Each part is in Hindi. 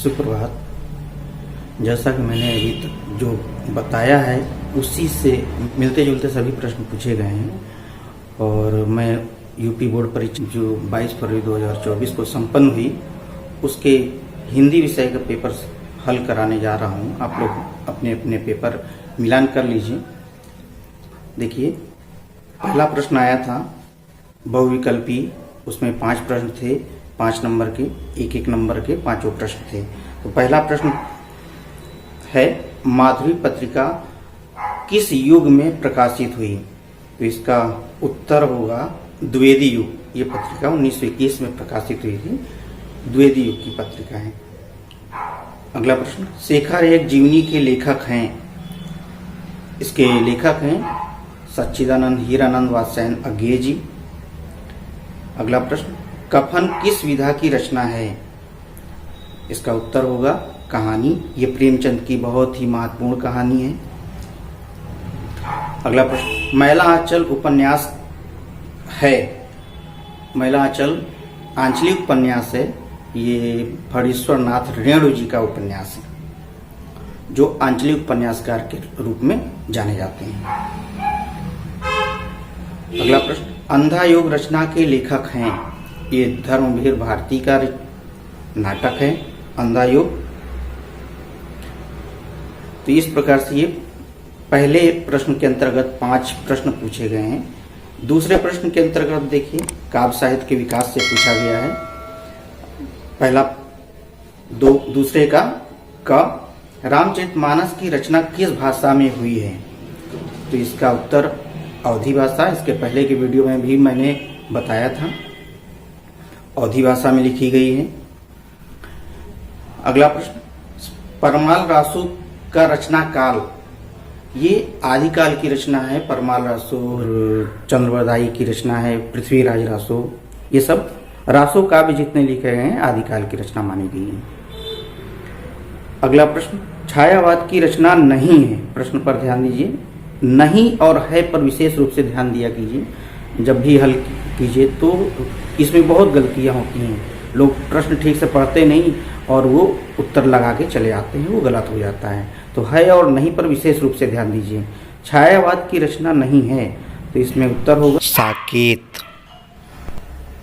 सुप्रभात। जैसा कि मैंने अभी तक जो बताया है उसी से मिलते जुलते सभी प्रश्न पूछे गए हैं और मैं यूपी बोर्ड परीक्षा जो 22 फरवरी 2024 को संपन्न हुई उसके हिंदी विषय का पेपर हल कराने जा रहा हूं। आप लोग अपने अपने पेपर मिलान कर लीजिए। देखिए, पहला प्रश्न आया था बहुविकल्पी, उसमें 5 प्रश्न थे, 5 नंबर के, एक नंबर के 5 प्रश्न थे। तो पहला प्रश्न है, माधुरी पत्रिका किस युग में प्रकाशित हुई? तो इसका उत्तर होगा द्विवेदी युग। ये पत्रिका 1921 में प्रकाशित हुई थी, द्विवेदी युग की पत्रिका है। अगला प्रश्न, शेखर एक जीवनी के लेखक हैं। इसके लेखक हैं सच्चिदानंद हीरानंद वात्स्यायन अज्ञेय जी। अगला प्रश्न, कफन किस विधा की रचना है? इसका उत्तर होगा कहानी। ये प्रेमचंद की बहुत ही महत्वपूर्ण कहानी है। अगला प्रश्न, मैला आंचल उपन्यास है। मैला आंचल आंचलिक उपन्यास है। ये फणीश्वर नाथ रेणु जी का उपन्यास है जो आंचलिक उपन्यासकार के रूप में जाने जाते हैं। अगला प्रश्न, अंधा योग रचना के लेखक हैं। ये धर्मवीर भारती का नाटक है अंधा योग। तो इस प्रकार से ये पहले प्रश्न के अंतर्गत 5 प्रश्न पूछे गए हैं। दूसरे प्रश्न के अंतर्गत देखिए, काव्य साहित्य के विकास से पूछा गया है। पहला दूसरे का रामचरितमानस की रचना किस भाषा में हुई है? तो इसका उत्तर अवधी भाषा। इसके पहले के वीडियो में भी मैंने बताया था, अवधी भाषा में लिखी गई है। अगला प्रश्न, परमाल रासु का रचना काल। ये आदिकाल की रचना है। परमाल रासु चंद्रवरदाई की रचना है, पृथ्वीराज रासु, ये सब रासु काव्य जितने लिखे गए हैं आदिकाल की रचना मानी गई है। अगला प्रश्न, छायावाद की रचना नहीं है। प्रश्न पर ध्यान दीजिए, नहीं और है पर विशेष रूप से ध्यान दिया कीजिए। जब भी हल कीजिए तो इसमें बहुत गलतियां होती हैं। लोग प्रश्न ठीक से पढ़ते नहीं और वो उत्तर लगा के चले आते हैं, वो गलत हो जाता है। तो है और नहीं पर विशेष रूप से ध्यान दीजिए। छायावाद की रचना नहीं है तो इसमें उत्तर होगा साकेत।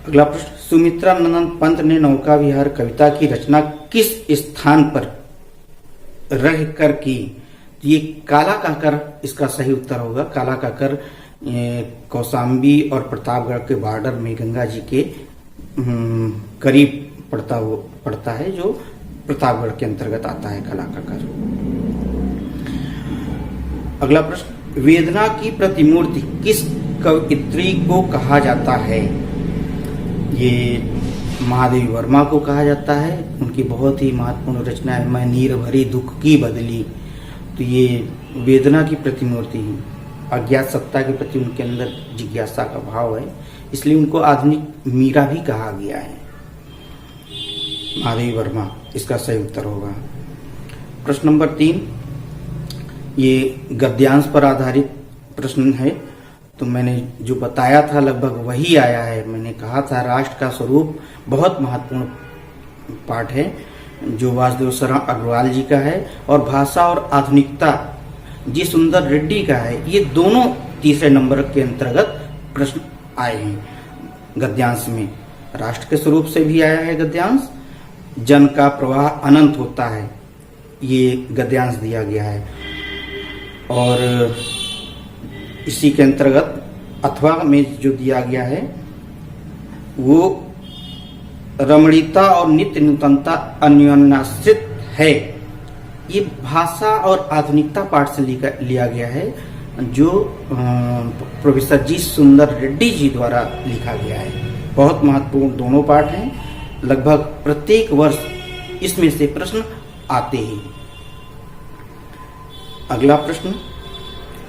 अगला प्रश्न, सुमित्रा नंदन पंत ने नौका विहार कविता की रचना किस स्थान पर रह कर की? ये काला काकर इसका सही उत्तर होगा। काला काकर कौशाम्बी और प्रतापगढ़ के बॉर्डर में गंगा जी के करीब पड़ता है, जो प्रतापगढ़ के अंतर्गत आता है काला काकर। अगला प्रश्न, वेदना की प्रतिमूर्ति किस कवयित्री को कहा जाता है? ये महादेवी वर्मा को कहा जाता है। उनकी बहुत ही महत्वपूर्ण रचना है मैं नीर भरी दुख की बदली। तो ये वेदना की प्रतिमूर्ति है। अज्ञात सत्ता के प्रति उनके अंदर जिज्ञासा का भाव है, इसलिए उनको आधुनिक मीरा भी कहा गया है। महादेवी वर्मा इसका सही उत्तर होगा। प्रश्न नंबर 3, ये गद्यांश पर आधारित प्रश्न है। तो मैंने जो बताया था लगभग वही आया है। मैंने कहा था राष्ट्र का स्वरूप बहुत महत्वपूर्ण पाठ है जो वासुदेव शरण अग्रवाल जी का है, और भाषा और आधुनिकता जी सुंदर रेड्डी का है। ये दोनों तीसरे नंबर के अंतर्गत प्रश्न आए हैं गद्यांश में। राष्ट्र के स्वरूप से भी आया है गद्यांश। जन का प्रवाह अनंत होता है, ये गद्यांश दिया गया है। और इसी के अंतर्गत अथवा में जो दिया गया है वो रमणीयता और नित्य नूतनता अन्योन्याश्रित है। ये भाषा और आधुनिकता पाठ से लिया गया है जो प्रोफेसर जी सुंदर रेड्डी जी द्वारा लिखा गया है। बहुत महत्वपूर्ण दोनों पाठ हैं। लगभग प्रत्येक वर्ष इसमें से प्रश्न आते हैं। अगला प्रश्न,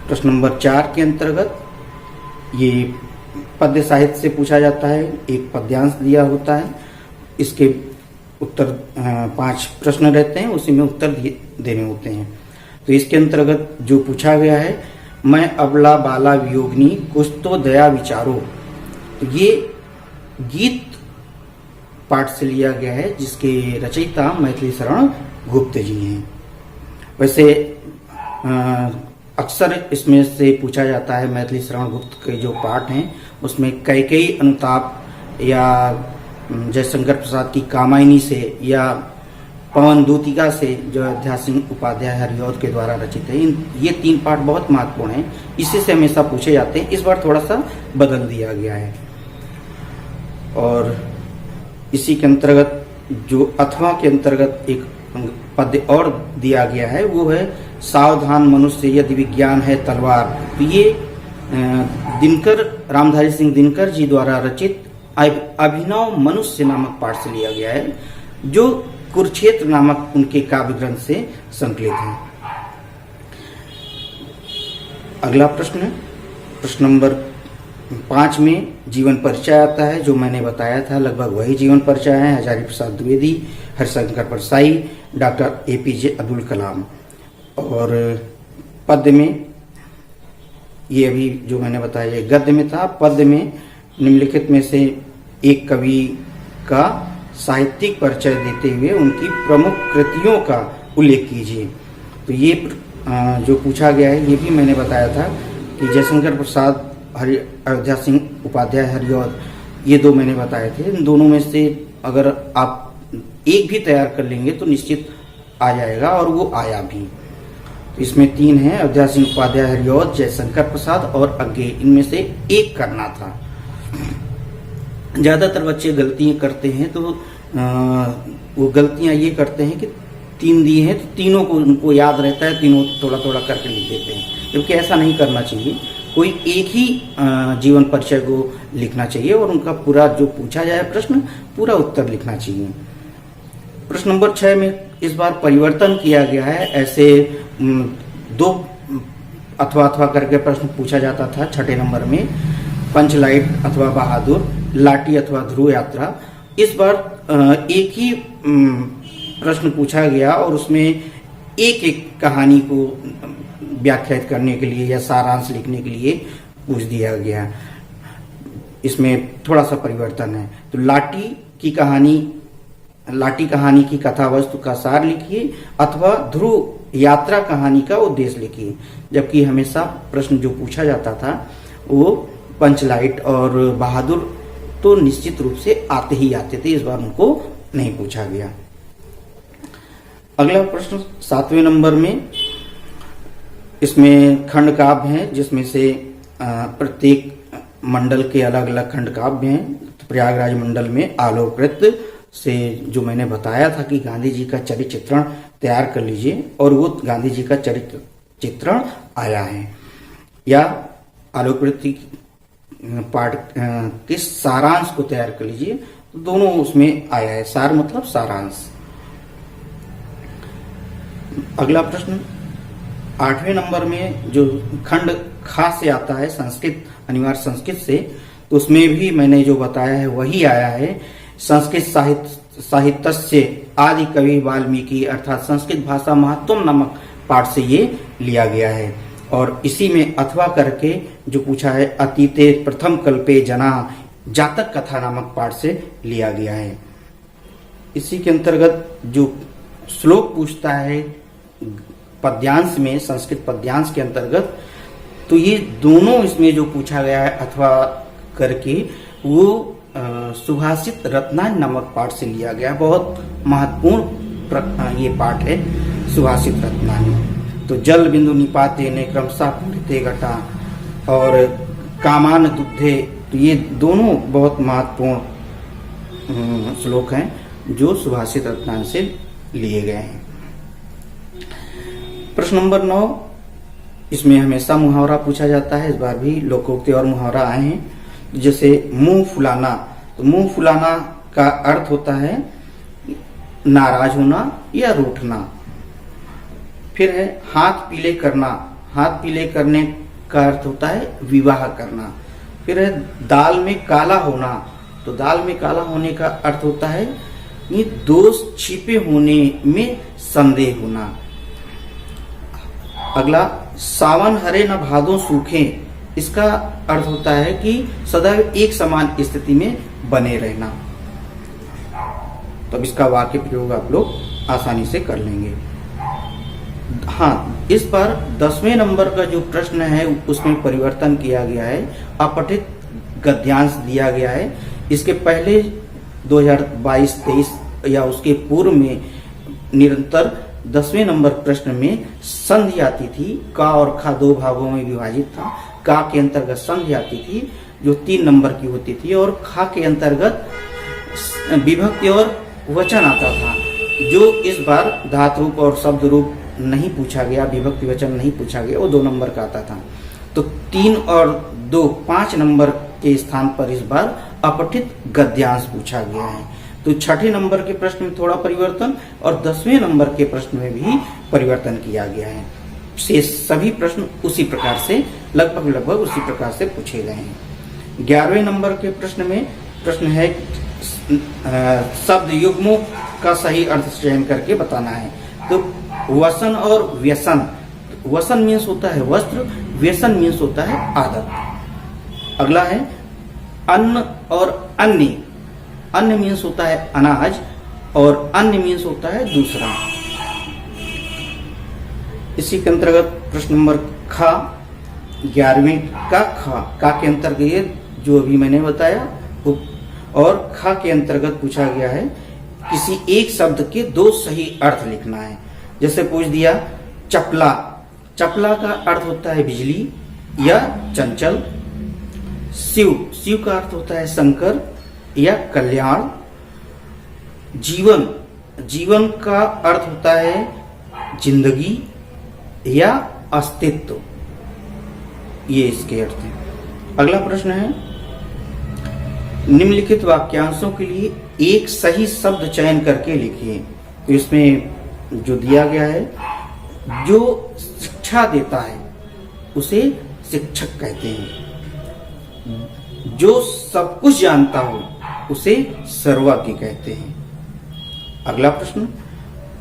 प्रश्न नंबर 4 के अंतर्गत ये पद्य साहित्य से पूछा जाता है। एक पद्यांश दिया होता है, इसके उत्तर 5 प्रश्न रहते हैं, उसी में उत्तर देने होते हैं। तो इसके अंतर्गत जो पूछा गया है, मैं अबला बाला वियोगिनी कुछ तो दया विचारो। तो ये गीत पाठ से लिया गया है, जिसके रचयिता मैथिली शरण गुप्त जी हैं। वैसे अक्सर इसमें से पूछा जाता है, मैथिली शरण गुप्त के जो पाठ हैं उसमें कैकेयी अनुताप या जयशंकर प्रसाद की कामायनी से या पवन दूतिका से जो अयोध्या सिंह उपाध्याय हरिऔध के द्वारा रचित है, ये 3 पाठ बहुत महत्वपूर्ण हैं। इसी से हमेशा पूछे जाते हैं। इस बार थोड़ा सा बदल दिया गया है। और इसी के अंतर्गत जो अथवा के अंतर्गत एक पद और दिया गया है, वो है सावधान मनुष्य यदि विज्ञान है तलवार। तो ये दिनकर रामधारी सिंह दिनकर जी द्वारा रचित अभिनव मनुष्य नामक पाठ से लिया गया है, जो कुरुक्षेत्र नामक उनके काव्य ग्रंथ से संकलित है। अगला प्रश्न नंबर 5 में जीवन परिचय आता है। जो मैंने बताया था लगभग वही जीवन परिचय है। Hazari Prasad Dwivedi, Harishankar Parsai, doctor APJ Abdul Kalam. और पद्य में ये अभी जो मैंने बताया ये गद्य में था। पद्य में निम्नलिखित में से एक कवि का साहित्यिक परिचय देते हुए उनकी प्रमुख कृतियों का उल्लेख कीजिए। तो ये जो पूछा गया है ये भी मैंने बताया था कि जयशंकर प्रसाद अयोध्या सिंह उपाध्याय हरिऔध, ये 2 मैंने बताए थे। इन दोनों में से अगर आप एक भी तैयार कर लेंगे तो निश्चित आ जाएगा, और वो आया भी। तो इसमें 3 हैं, अयोध्या सिंह उपाध्याय हरिऔध, जयशंकर प्रसाद और अज्ञे। इनमें से एक करना था। ज्यादातर बच्चे गलतियां करते हैं, तो वो गलतियां ये करते हैं कि 3 दिए हैं तो तीनों को उनको याद रहता है, तीनों थोड़ा थोड़ा करके लिख देते हैं, क्योंकि ऐसा नहीं करना चाहिए। कोई एक ही जीवन परिचय को लिखना चाहिए और उनका पूरा जो पूछा जाए प्रश्न पूरा उत्तर लिखना चाहिए। प्रश्न नंबर 6 में इस बार परिवर्तन किया गया है। ऐसे 2 अथवा करके प्रश्न पूछा जाता था 6 नंबर में, पंचलाइट अथवा बहादुर, लाठी अथवा ध्रुव यात्रा। इस बार एक ही प्रश्न पूछा गया और उसमें एक एक कहानी को व्याख्यात करने के लिए या सारांश लिखने के लिए पूछ दिया गया। इसमें थोड़ा सा परिवर्तन है। तो लाठी कहानी की कथा वस्तु का सार लिखिए अथवा ध्रुव यात्रा कहानी का उद्देश्य लिखिए। जबकि हमेशा प्रश्न जो पूछा जाता था वो पंचलाइट और बहादुर तो निश्चित रूप से आते ही आते थे, इस बार उनको नहीं पूछा गया। अगला प्रश्न 7वें नंबर में, इसमें खंड काव्य हैं, जिसमें से प्रत्येक मंडल के अलग अलग खंड काव्य हैं। तो प्रयागराज मंडल में आलोकवृत्त से जो मैंने बताया था कि गांधी जी का चरित्र चित्रण तैयार कर लीजिए, और वो गांधी जी का चरित्र चित्रण आया है। या आलोकवृत्ति पाठ के सारांश को तैयार कर लीजिए, तो दोनों उसमें आया है। सार मतलब सारांश। अगला प्रश्न 8वें नंबर में जो खंड खा से आता है, संस्कृत, अनिवार्य संस्कृत से, तो उसमें भी मैंने जो बताया है वही आया है। संस्कृत साहित्य आदि कवि वाल्मीकि अर्थात संस्कृत भाषा महत्वम नामक पाठ से ये लिया गया है। और इसी में अथवा करके जो पूछा है, अतीते प्रथम कल्पे जना जातक कथा नामक पाठ से लिया गया है। इसी के अंतर्गत जो श्लोक पूछता है पद्यांश में, संस्कृत पद्यांश के अंतर्गत, तो ये दोनों इसमें जो पूछा गया है अथवा करके वो सुभाषित रत्नान नामक पाठ से लिया गया। बहुत महत्वपूर्ण ये पाठ है सुभाषित रत्नान। तो जल बिंदु निपाते ने क्रमशः पूरिते घटा और कामान दुग्धे, तो ये दोनों बहुत महत्वपूर्ण श्लोक हैं जो सुभाषित रत्नान से लिए गए हैं। प्रश्न नंबर 9, इसमें हमेशा मुहावरा पूछा जाता है। इस बार भी लोकोक्ति और मुहावरा आए हैं। जैसे मुंह फुलाना, तो मुंह फुलाना का अर्थ होता है नाराज होना या रूठना। फिर है हाथ पीले करना, हाथ पीले करने का अर्थ होता है विवाह करना। फिर है दाल में काला होना, तो दाल में काला होने का अर्थ होता है ये दोष छिपे होने में संदेह होना। अगला सावन हरे न भादों सूखे, इसका अर्थ होता है कि सदैव एक समान स्थिति में बने रहना। तो अब इसका वाक्य प्रयोग आप लोग आसानी से कर लेंगे। हाँ, इस बार 10वें नंबर का जो प्रश्न है उसमें परिवर्तन किया गया है, अपठित गद्यांश दिया गया है। इसके पहले 2022-23 या उसके पूर्व में निरंतर 10वें नंबर प्रश्न में संधि आती थी। का और खा दो भागों में विभाजित था। का के अंतर्गत संधि आती थी जो 3 नंबर की होती थी, और खा के अंतर्गत विभक्ति और वचन आता था, जो इस बार धातु रूप और शब्द रूप नहीं पूछा गया, विभक्ति वचन नहीं पूछा गया, वो 2 नंबर का आता था। तो 3 और 2 5 नंबर के स्थान पर इस बार अपठित गद्यांश पूछा गया है। तो 6ठे नंबर के प्रश्न में थोड़ा परिवर्तन और 10वें नंबर के प्रश्न में भी परिवर्तन किया गया है। शेष सभी प्रश्न उसी प्रकार से लगभग उसी प्रकार से पूछे गए हैं। 11वें नंबर के प्रश्न में प्रश्न है शब्द युग्मों का सही अर्थ चयन करके बताना है। तो वसन और व्यसन, वसन मीन्स होता है वस्त्र, व्यसन मीन्स होता है आदत। अगला है अन्न और अन्य, अन्य मीन्स होता है अनाज और अन्य मीन्स होता है दूसरा। इसी के अंतर्गत प्रश्न नंबर खा, 11वें का खा, का के अंतर्गत जो अभी मैंने बताया, और खा के अंतर्गत पूछा गया है किसी एक शब्द के 2 सही अर्थ लिखना है। जैसे पूछ दिया चपला, चपला का अर्थ होता है बिजली या चंचल। शिव, शिव का अर्थ होता है शंकर या कल्याण। जीवन, जीवन का अर्थ होता है जिंदगी या अस्तित्व। ये इसके अर्थ हैं। अगला प्रश्न है निम्नलिखित वाक्यांशों के लिए एक सही शब्द चयन करके लिखिए। तो इसमें जो दिया गया है, जो शिक्षा देता है उसे शिक्षक कहते हैं। जो सब कुछ जानता हो उसे सर्वज्ञ कहते हैं। अगला प्रश्न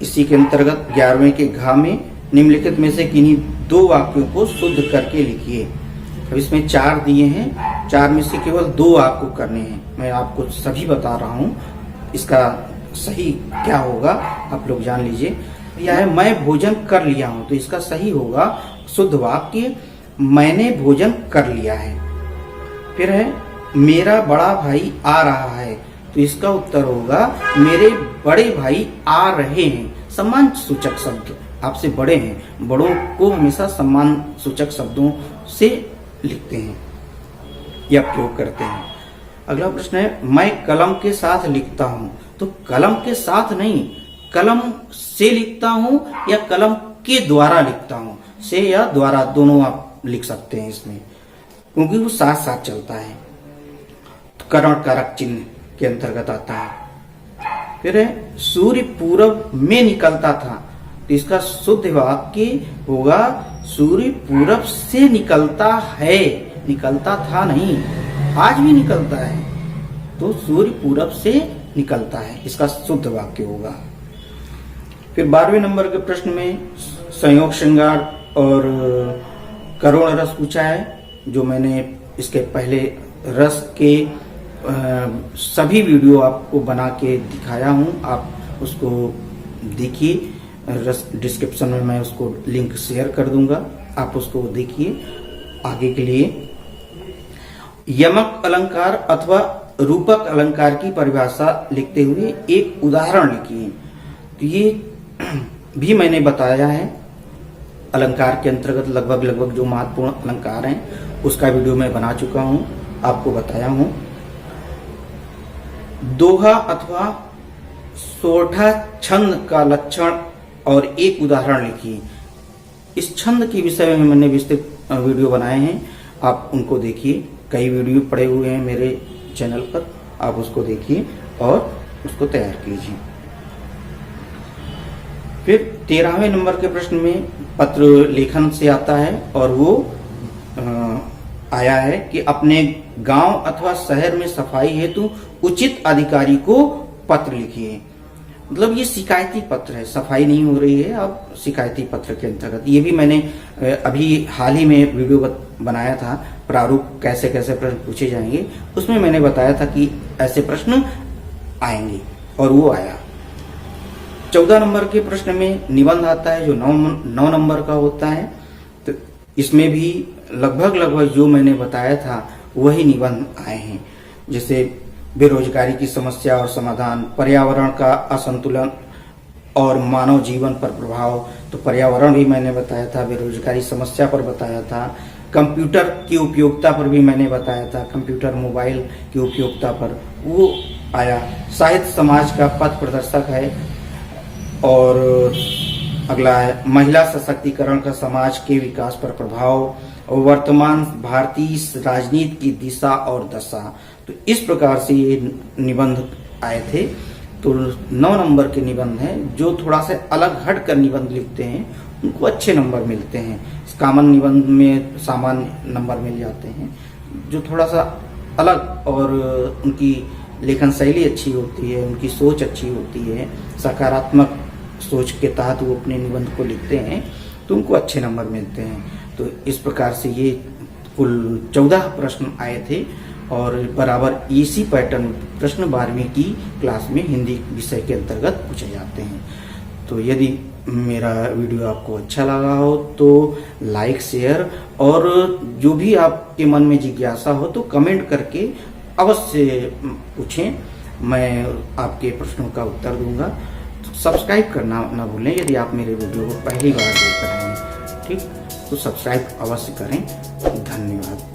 इसी के अंतर्गत 11वें के घा में निम्नलिखित में से किन्हीं 2 वाक्यों को शुद्ध करके लिखिए। अब इसमें 4 दिए हैं, 4 में से केवल 2 आपको करने हैं। मैं आपको सभी बता रहा हूं, इसका सही क्या होगा आप लोग जान लीजिए। यह है मैं भोजन कर लिया हूं, तो इसका सही होगा शुद्ध वाक्य मैंने भोजन कर लिया है। फिर है मेरा बड़ा भाई आ रहा है, तो इसका उत्तर होगा मेरे बड़े भाई आ रहे हैं। सम्मान सूचक शब्द, आपसे बड़े हैं, बड़ों को हमेशा सम्मान सूचक शब्दों से लिखते हैं या प्रयोग करते हैं। अगला प्रश्न है मैं कलम के साथ लिखता हूं, तो कलम के साथ नहीं, कलम से लिखता हूं या कलम के द्वारा लिखता हूं। से या द्वारा दोनों आप लिख सकते हैं इसमें, क्योंकि वो साथ साथ चलता है। तो करण कारक चिन्ह के अंतर्गत आता है। फिर है सूर्य पूरब में निकलता था, तो इसका शुद्ध वाक्य होगा सूर्य पूरब से निकलता है, निकलता था नहीं, आज भी निकलता है। तो सूर्य पूरब से निकलता है, इसका शुद्ध वाक्य होगा। फिर 12वें नंबर के प्रश्न में संयोग श्रृंगार और करुण रस पूछा है, जो मैंने इसके पहले रस के सभी वीडियो आपको बना के दिखाया हूं, आप उसको देखिए। रस डिस्क्रिप्शन में मैं उसको लिंक शेयर कर दूंगा, आप उसको देखिए आगे के लिए। यमक अलंकार अथवा रूपक अलंकार की परिभाषा लिखते हुए एक उदाहरण लिखिए। तो ये भी मैंने बताया है, अलंकार के अंतर्गत लगभग जो महत्वपूर्ण अलंकार हैं उसका वीडियो मैं बना चुका हूं, आपको बताया हूं। दोहा अथवा सोरठा छंद का लक्षण और एक उदाहरण लिखिए। इस छंद के विषय में मैंने विस्तृत वीडियो बनाए हैं, आप उनको देखिए। कई वीडियो पड़े हुए हैं मेरे चैनल पर, आप उसको देखिए और उसको तैयार कीजिए। फिर 13वें नंबर के प्रश्न में पत्र लेखन से आता है, और वो आया है कि अपने गांव अथवा शहर में सफाई हेतु उचित अधिकारी को पत्र लिखिए। मतलब ये शिकायती पत्र है, सफाई नहीं हो रही है, अब शिकायती पत्र के अंतर्गत। ये भी मैंने अभी हाल ही में वीडियो बनाया था, प्रारूप कैसे कैसे प्रश्न पूछे जाएंगे, उसमें मैंने बताया था कि ऐसे प्रश्न आएंगे, और वो आया। 14 नंबर के प्रश्न में निबंध आता है जो 9 नंबर का होता है। तो इसमें भी लगभग जो मैंने बताया था वही निबंध आए हैं, जैसे बेरोजगारी की समस्या और समाधान, पर्यावरण का असंतुलन और मानव जीवन पर प्रभाव, तो पर्यावरण भी मैंने बताया था, बेरोजगारी समस्या पर बताया था, कंप्यूटर की उपयोगिता पर भी मैंने बताया था, कंप्यूटर मोबाइल की उपयोगिता पर वो आया। साहित्य समाज का पथ प्रदर्शक है। और अगला है महिला सशक्तिकरण का समाज के विकास पर प्रभाव और वर्तमान भारतीय राजनीति की दिशा और दशा। तो इस प्रकार से ये निबंध आए थे। तो 9 नंबर के निबंध हैं, जो थोड़ा सा अलग हट कर निबंध लिखते हैं उनको अच्छे नंबर मिलते हैं। कॉमन निबंध में सामान्य नंबर मिल जाते हैं। जो थोड़ा सा अलग और उनकी लेखन शैली अच्छी होती है, उनकी सोच अच्छी होती है, सकारात्मक सोच के तहत वो अपने निबंध को लिखते हैं, तो उनको अच्छे नंबर मिलते हैं। तो इस प्रकार से ये कुल 14 प्रश्न आए थे और बराबर इसी पैटर्न प्रश्न 12वीं की क्लास में हिंदी विषय के अंतर्गत पूछे जाते हैं। तो यदि मेरा वीडियो आपको अच्छा लगा हो तो लाइक, शेयर और जो भी आपके मन में जिज्ञासा हो तो कमेंट करके अवश्य पूछें, मैं आपके प्रश्नों का उत्तर दूंगा। तो सब्सक्राइब करना ना भूलें यदि आप मेरे वीडियो को पहली बार देख रहे हैं। ठीक, तो सब्सक्राइब अवश्य करें। धन्यवाद।